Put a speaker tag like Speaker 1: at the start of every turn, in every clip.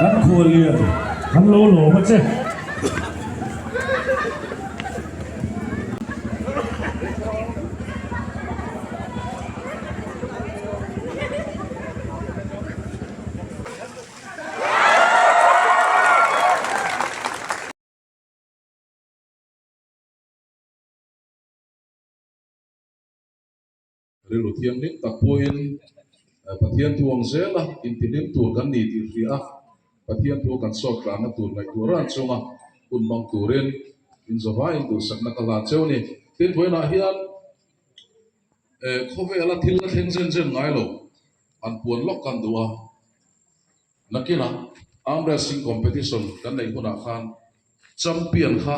Speaker 1: hắn khua liền hắn lỗ lỗ mất chứ
Speaker 2: Rilu thiang nik tapuin pathian tuang zela intilim tur kan ni ti ria pathian tu kan sok la na tur ngai turan chunga kun bang turin in zawai tu sakna kala chewni tin boina hian khove ala thil na theng zen zen ngai lo an puan lok kan duwa nakina arm wrestling competition kan nei huna khan champion kha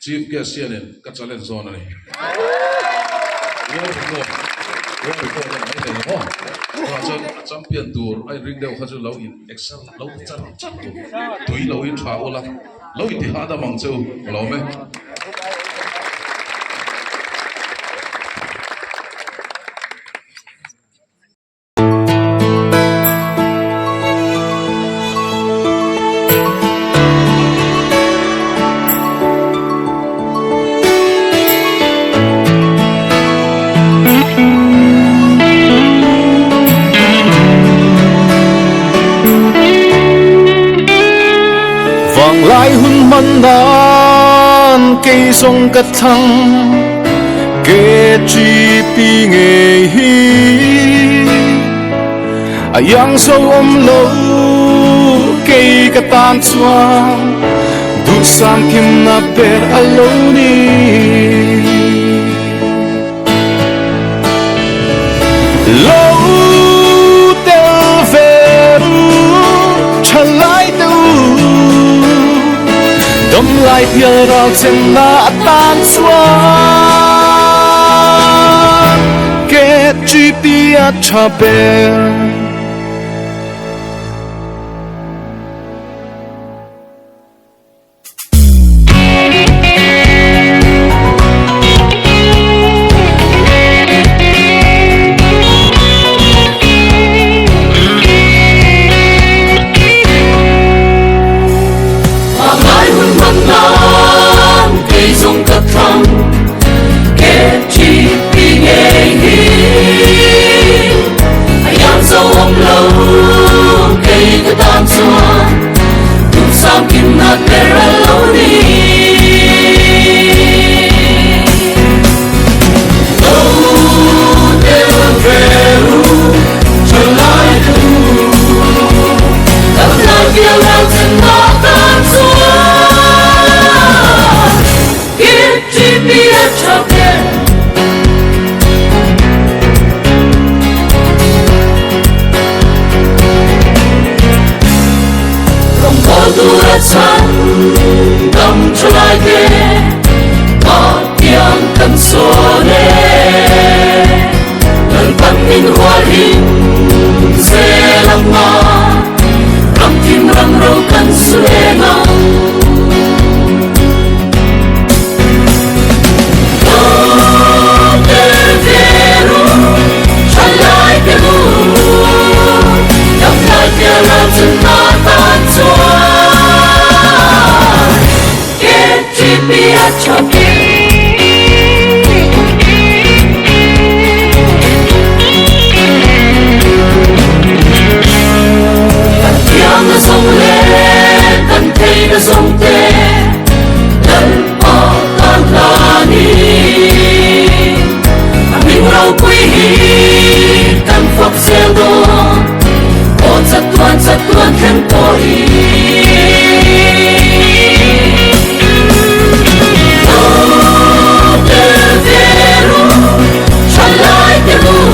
Speaker 2: chief guest hianin ka challenge zone ani champion tour ai ring deuh kha chu lo in excel lo chan chan tu tui lo in tha ola lo i ti hada mang cheu lo me
Speaker 3: lại hun man dan cây sông cắt thăng kê chi pi nghề hi yang sâu lâu cây cắt tan xoang du sam kim na per aloni lâu tel về lại đom lại phiêu rau trên na tan xoan kết chi bia cha bè
Speaker 4: Hãy subscribe cho kênh Ghiền Mì Gõ để không bỏ lỡ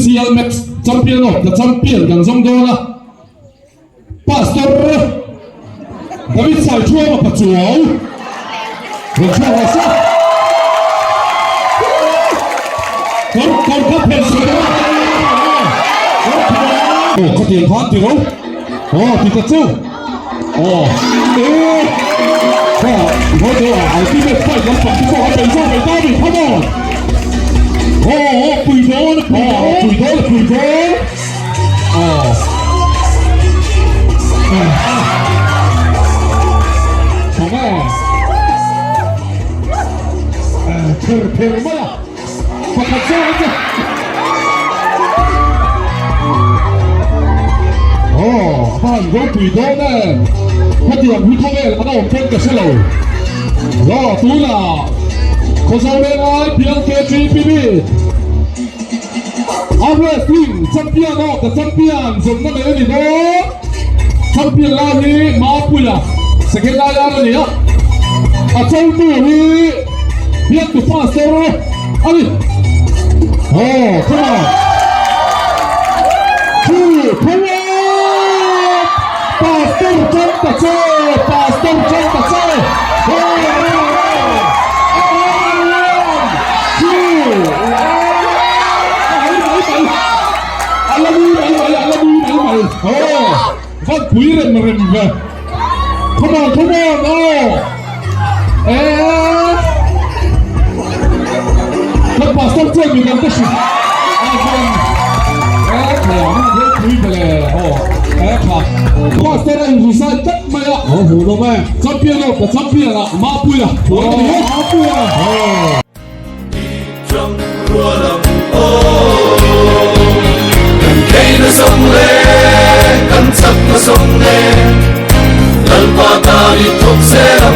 Speaker 4: UCL Match Champion of the Champion kan zong do na Pastor David Sai Chua ma pachuaw Ron Chua wa sa Kon ka pen sa na có tiền thoát tiền không? Thì thật chứ. Thôi tôi ở cái bên phải nó phải có cái sao phải tao bị không rồi. Quỳ đó nó quỳ đó. Không à. Phê mà là. Phải thật sao chứ. Bạn gốc quỷ đó nè có tiền hút không về là nó trên cái xe lầu đó tú là có sao bên ai piang KGPB Wrestling Champion of the Champion dùng nó đấy gì đó Champion là gì mà quỷ à second là gì á trong tủ đi piang tu pastor ali come on Pastor Chanta Che, Pastor Chanta Che. Con quý rem về. Come on. Con Pastor Che mình làm cái gì? Pastor anh sai tất mày ạ. Hồ đâu mày. Champion of the Champion ạ. Ma pui à. Ma pui à.
Speaker 3: Trong mùa đông cần cây nó sông lên, cần sắp nó sông lên, lần qua ta đi thuộc sẽ làm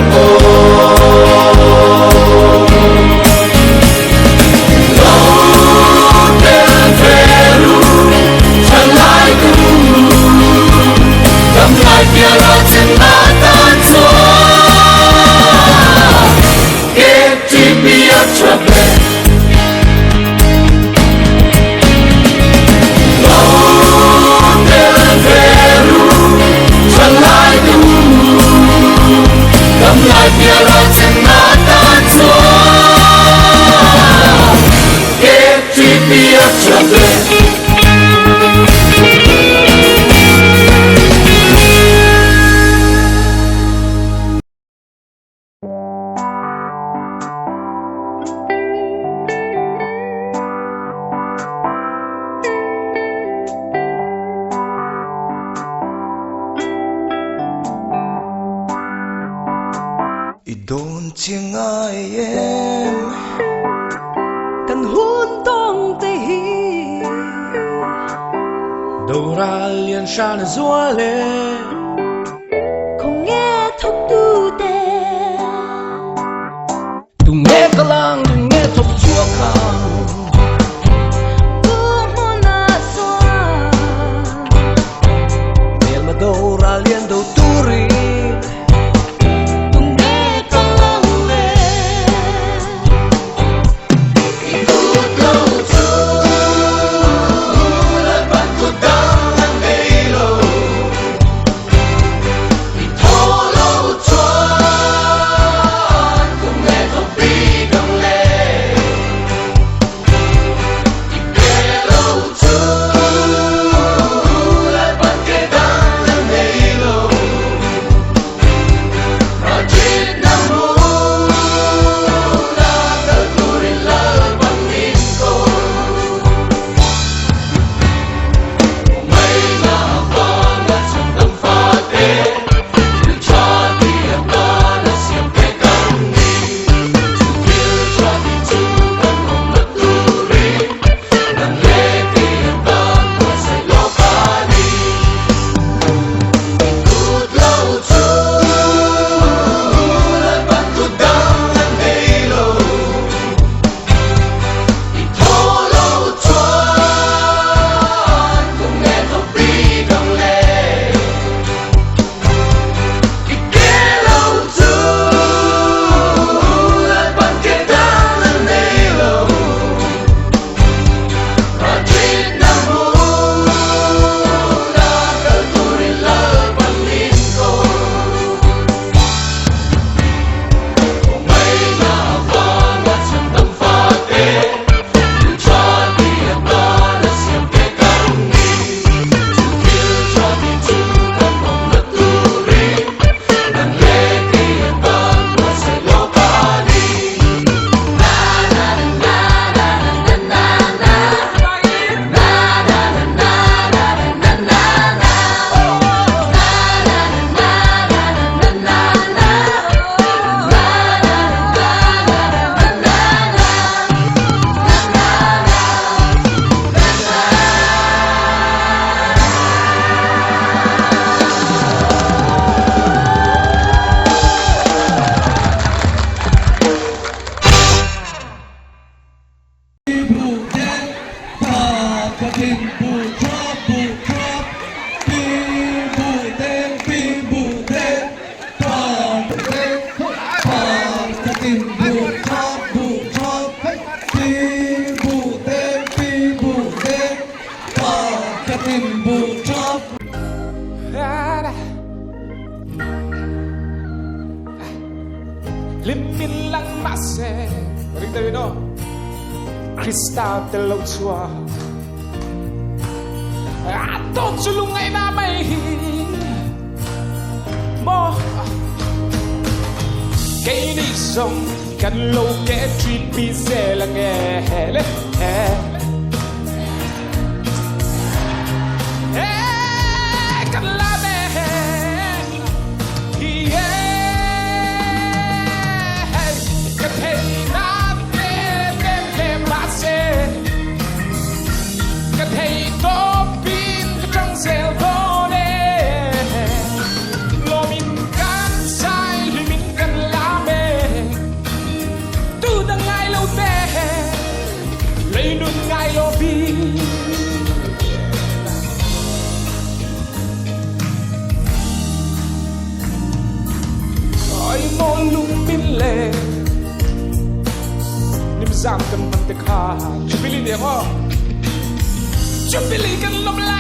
Speaker 5: đồn chiêng ai em cần hôn tông tê hi đầu ra liền san rúa lên không nghe thốc tu tê tung nghe cả lang tung nghe thốc chua khang mà đầu ra liền đầu tu ri
Speaker 4: tim bu chop pi bu ten pi bu ten pom ka tim bu chop pi bu ten pom ka tim bu chop
Speaker 3: Limin lang mase Rita no Cristal delaw sua Ato sulungay na may Mo Kay nisong Kanlo ke tripi selang hele Kanlame Nimzam kan mantikha Chupili dekho Chupili kan lomla